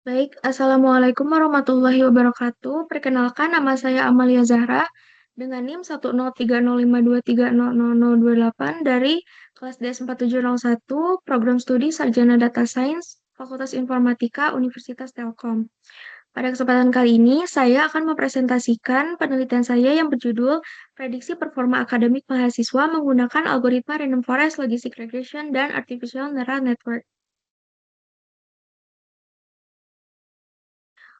Baik, Assalamualaikum warahmatullahi wabarakatuh. Perkenalkan, nama saya Amalia Zahra dengan NIM 1030523000028 dari kelas DS4701, Program Studi Sarjana Data Science, Fakultas Informatika, Universitas Telkom. Pada kesempatan kali ini, saya akan mempresentasikan penelitian saya yang berjudul Prediksi Performa Akademik Mahasiswa Menggunakan Algoritma Random Forest Logistic Regression dan Artificial Neural Network.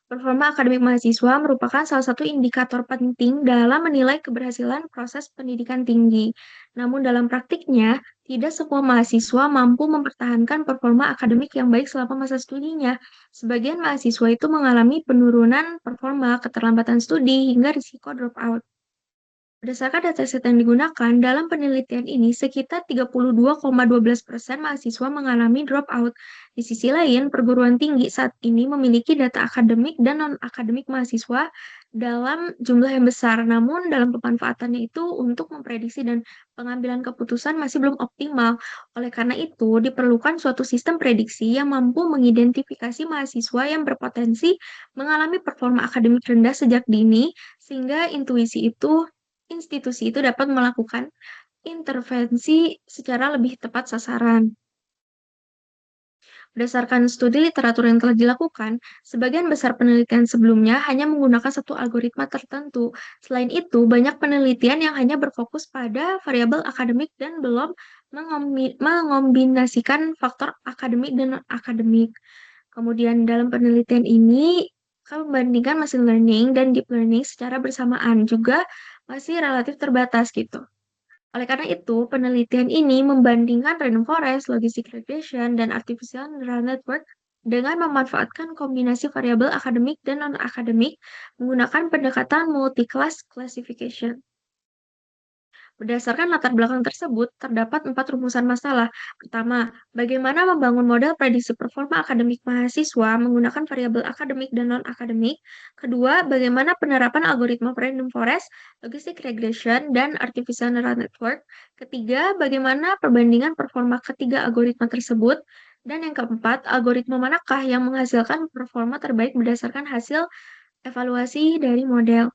Performa akademik mahasiswa merupakan salah satu indikator penting dalam menilai keberhasilan proses pendidikan tinggi. Namun dalam praktiknya, tidak semua mahasiswa mampu mempertahankan performa akademik yang baik selama masa studinya. Sebagian mahasiswa itu mengalami penurunan performa, keterlambatan studi, hingga risiko dropout. Berdasarkan dataset yang digunakan, dalam penelitian ini sekitar 32,12% mahasiswa mengalami dropout. Di sisi lain, perguruan tinggi saat ini memiliki data akademik dan non-akademik mahasiswa dalam jumlah yang besar, namun dalam pemanfaatannya itu untuk memprediksi dan pengambilan keputusan masih belum optimal. Oleh karena itu, diperlukan suatu sistem prediksi yang mampu mengidentifikasi mahasiswa yang berpotensi mengalami performa akademik rendah sejak dini, sehingga institusi itu dapat melakukan intervensi secara lebih tepat sasaran. Berdasarkan studi literatur yang telah dilakukan, sebagian besar penelitian sebelumnya hanya menggunakan satu algoritma tertentu. Selain itu, banyak penelitian yang hanya berfokus pada variabel akademik dan belum mengombinasikan faktor akademik dan non-akademik. Kemudian dalam penelitian ini, kami membandingkan machine learning dan deep learning secara bersamaan juga masih relatif terbatas gitu. Oleh karena itu, penelitian ini membandingkan random forest, logistic regression, dan artificial neural network dengan memanfaatkan kombinasi variabel akademik dan non-akademik menggunakan pendekatan multi-class classification. Berdasarkan latar belakang tersebut, terdapat 4 rumusan masalah. Pertama, bagaimana membangun model prediksi performa akademik mahasiswa menggunakan variabel akademik dan non-akademik. Kedua, bagaimana penerapan algoritma random forest, logistic regression, dan artificial neural network. Ketiga, bagaimana perbandingan performa ketiga algoritma tersebut. Dan yang keempat, algoritma manakah yang menghasilkan performa terbaik berdasarkan hasil evaluasi dari model.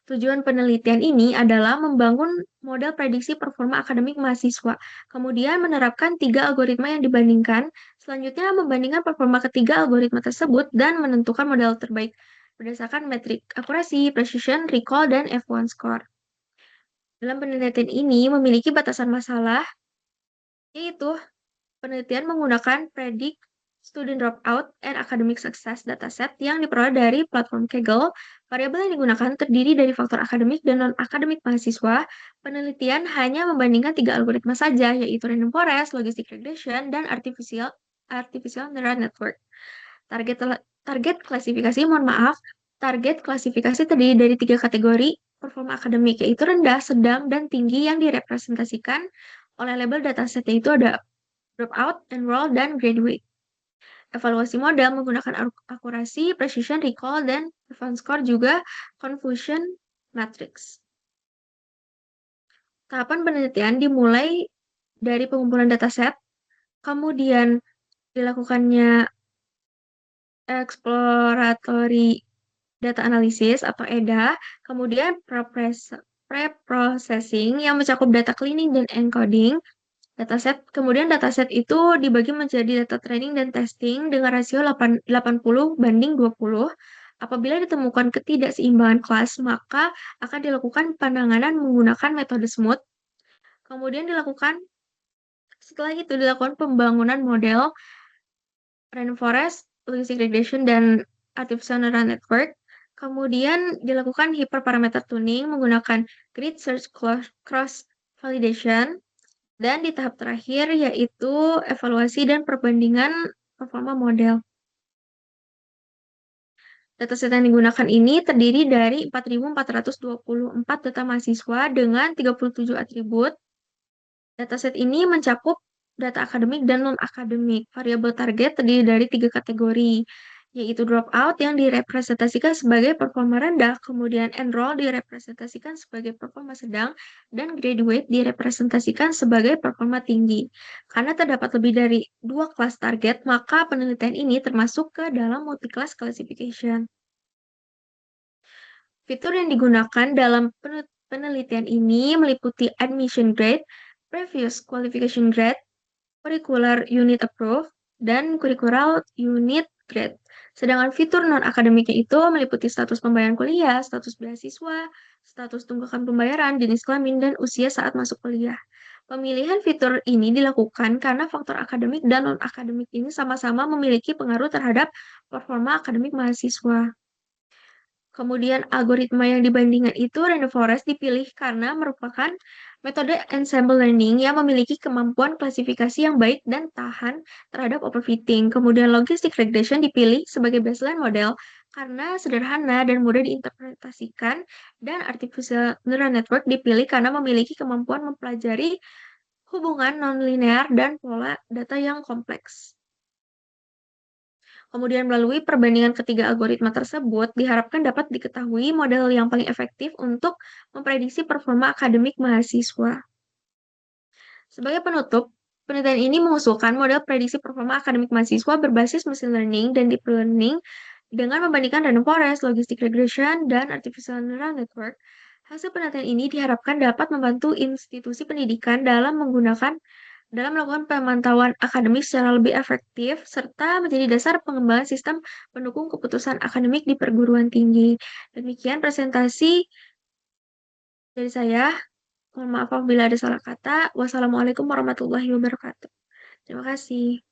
Tujuan penelitian ini adalah membangun model prediksi performa akademik mahasiswa, kemudian menerapkan 3 algoritma yang dibandingkan, selanjutnya membandingkan performa ketiga algoritma tersebut dan menentukan model terbaik berdasarkan metrik akurasi, precision, recall, dan F1 score. Dalam penelitian ini memiliki batasan masalah, yaitu penelitian menggunakan Predict Student Dropout and Academic Success dataset yang diperoleh dari platform Kaggle. Variabel yang digunakan terdiri dari faktor akademik dan non-akademik mahasiswa. Penelitian hanya membandingkan 3 algoritma saja, yaitu random forest, logistic regression, dan artificial neural network. Target klasifikasi, mohon maaf, target klasifikasi terdiri dari 3 kategori performa akademik, yaitu rendah, sedang, dan tinggi yang direpresentasikan oleh label dataset, yaitu ada dropout, enroll, dan graduate. Evaluasi model menggunakan akurasi, precision, recall, dan performance score juga confusion matrix. Tahapan penelitian dimulai dari pengumpulan dataset, kemudian dilakukannya exploratory data analysis atau EDA, kemudian pre-processing yang mencakup data cleaning dan encoding, dataset. Kemudian dataset itu dibagi menjadi data training dan testing dengan rasio 80/20. Apabila ditemukan ketidakseimbangan kelas, maka akan dilakukan penanganan menggunakan metode smooth. Kemudian setelah itu dilakukan pembangunan model random forest, logistic regression, dan artificial neural network. Kemudian dilakukan hyperparameter tuning menggunakan grid search cross validation. Dan di tahap terakhir yaitu evaluasi dan perbandingan performa model. Dataset yang digunakan ini terdiri dari 4.424 data mahasiswa dengan 37 atribut. Dataset ini mencakup data akademik dan non-akademik. Variabel target terdiri dari 3 kategori, yaitu dropout yang direpresentasikan sebagai performa rendah, kemudian enroll direpresentasikan sebagai performa sedang, dan graduate direpresentasikan sebagai performa tinggi. Karena terdapat lebih dari dua kelas target, maka penelitian ini termasuk ke dalam multi-class classification. Fitur yang digunakan dalam penelitian ini meliputi admission grade, previous qualification grade, curricular unit approved, dan curricular unit grade. Sedangkan fitur non-akademiknya itu meliputi status pembayaran kuliah, status beasiswa, status tunggakan pembayaran, jenis kelamin, dan usia saat masuk kuliah. Pemilihan fitur ini dilakukan karena faktor akademik dan non-akademik ini sama-sama memiliki pengaruh terhadap performa akademik mahasiswa. Kemudian algoritma yang dibandingkan itu random forest dipilih karena merupakan metode ensemble learning yang memiliki kemampuan klasifikasi yang baik dan tahan terhadap overfitting. Kemudian logistic regression dipilih sebagai baseline model karena sederhana dan mudah diinterpretasikan, dan artificial neural network dipilih karena memiliki kemampuan mempelajari hubungan nonlinear dan pola data yang kompleks. Kemudian melalui perbandingan ketiga algoritma tersebut, diharapkan dapat diketahui model yang paling efektif untuk memprediksi performa akademik mahasiswa. Sebagai penutup, penelitian ini mengusulkan model prediksi performa akademik mahasiswa berbasis machine learning dan deep learning dengan membandingkan random forest, logistic regression, dan artificial neural network. Hasil penelitian ini diharapkan dapat membantu institusi pendidikan dalam melakukan pemantauan akademik secara lebih efektif, serta menjadi dasar pengembangan sistem pendukung keputusan akademik di perguruan tinggi. Demikian presentasi dari saya. Mohon maaf apabila ada salah kata. Wassalamualaikum warahmatullahi wabarakatuh. Terima kasih.